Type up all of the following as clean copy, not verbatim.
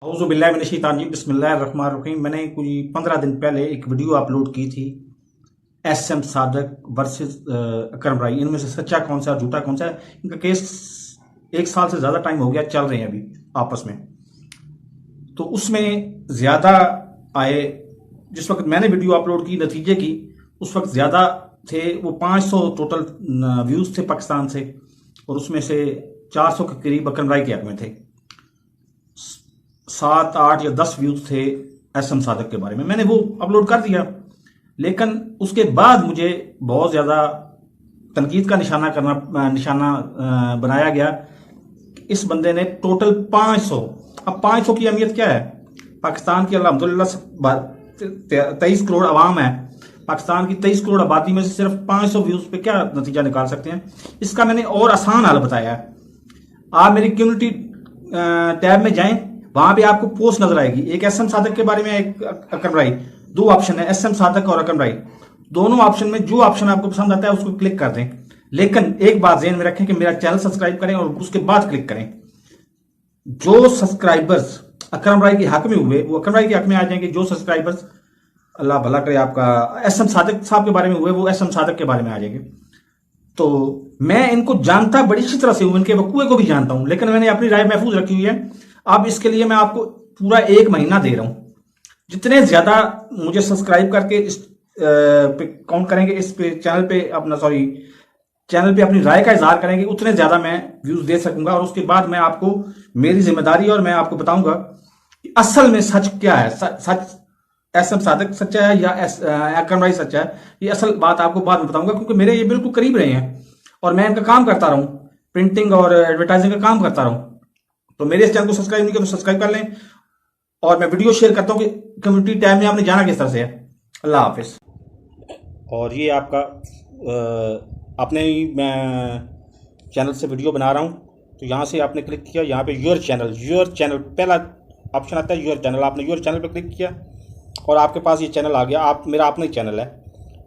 औज़ु बिल्लाहि मिनश शैतानिर रजीम बिस्मिल्लाहिर रहमानिर रहीम। मैंने कोई 15 दिन पहले एक वीडियो अपलोड की थी, एसएम सादक वर्सेस अकरम राई। इनमें से सच्चा कौन सा और झूठा कौन सा है? इनका केस 1 साल से ज़्यादा टाइम हो गया, चल रहे हैं अभी आपस में। तो उसमें ज़्यादा आए, जिस वक्त मैंने वीडियो अपलोड की नतीजे की, उस वक्त ज़्यादा थे। वो 500 टोटल व्यूज़ थे पाकिस्तान से, और उसमें से 400 के करीब अकरम राई के हक में थे। 7, 8 या 10 व्यूज थे एसएम सादक के बारे में। मैंने वो अपलोड कर दिया, लेकिन उसके बाद मुझे बहुत ज़्यादा तनकीद का निशाना बनाया गया। इस बंदे ने टोटल 500, अब 500 की अहमियत क्या है? पाकिस्तान की अल्हम्दुलिल्लाह 23 करोड़ आवाम है। पाकिस्तान की 23 करोड़ आबादी में से सिर्फ 500 व्यूज पे क्या नतीजा निकाल सकते हैं? इसका मैंने और आसान हल बताया है। आप मेरी कम्युनिटी टैब में जाएं, वहां पे आपको पोस्ट नजर आएगी, एक एसएम सादक के बारे में, एक अकरम राई। दो ऑप्शन है, एसएम सादक और अकरम राई। दोनों ऑप्शन में जो ऑप्शन आपको पसंद आता है उसको क्लिक कर दें। लेकिन एक बात ध्यान में रखें कि मेरा चैनल सब्सक्राइब करें और उसके बाद क्लिक करें। जो सब्सक्राइबर्स अकरम राई के हक में हुए वो अकरम राई के हक में आ जाएंगे। जो सब्सक्राइबर्स, अल्लाह भला करे, आपका एसएम सादक साहब के बारे में हुए, वो एसएम सादक के बारे में आ जाएंगे। तो मैं इनको जानता बड़ी अच्छी तरह से हूं, इनके वकूए को भी जानता हूं, लेकिन मैंने अपनी राय महफूज रखी हुई है। अब इसके लिए मैं आपको पूरा 1 महीना दे रहा हूं। जितने ज्यादा मुझे सब्सक्राइब करके इस पे काउंट करेंगे, इस पे चैनल पे चैनल पे अपनी राय का इजहार करेंगे, उतने ज्यादा मैं व्यूज दे सकूंगा। और उसके बाद मैं आपको, मेरी जिम्मेदारी, और मैं आपको बताऊंगा कि असल में सच क्या है। सच एसएम सादक सच्चा है या अकरम राई सच्चा है, ये असल बात आपको बाद में बताऊंगा, क्योंकि मेरे ये बिल्कुल करीब रहे हैं और मैं इनका काम करता रहा हूं, प्रिंटिंग और एडवर्टाइजिंग का काम करता रहा हूं। तो मेरे इस चैनल को सब्सक्राइब नहीं किया तो सब्सक्राइब कर लें। और मैं वीडियो शेयर करता हूं कि कम्युनिटी टैब में आपने जाना किस तरह से है। अल्लाह हाफिज। और ये आपका अपने ही मैं चैनल से वीडियो बना रहा हूं, तो यहाँ से आपने क्लिक किया, यहाँ पे योर चैनल पहला ऑप्शन आता है, योर चैनल। आपने योर चैनल पे क्लिक किया और आपके पास ये चैनल आ गया। आप, मेरा अपना ही चैनल है,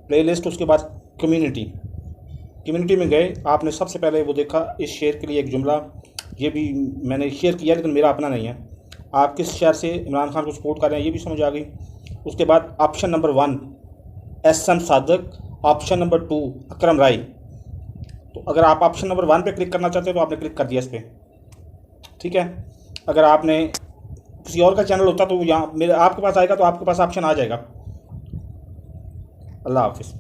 प्लेलिस्ट। उसके बाद कम्युनिटी में गए, आपने सबसे पहले वो देखा, इस शेयर के लिए एक जुमला, ये भी मैंने शेयर किया लेकिन मेरा अपना नहीं है। आप किस शहर से इमरान खान को सपोर्ट कर रहे हैं, ये भी समझ आ गई। उसके बाद option number 1 SM Sadak, option number 2 Akram Rai. तो अगर आप ऑप्शन नंबर 1 पे क्लिक करना चाहते हैं तो आपने क्लिक कर दिया इस पर, ठीक है। अगर आपने किसी और का चैनल होता तो यहाँ मेरे आपके पास आएगा, तो आपके पास ऑप्शन आ जाएगा। अल्लाह हाफिज़।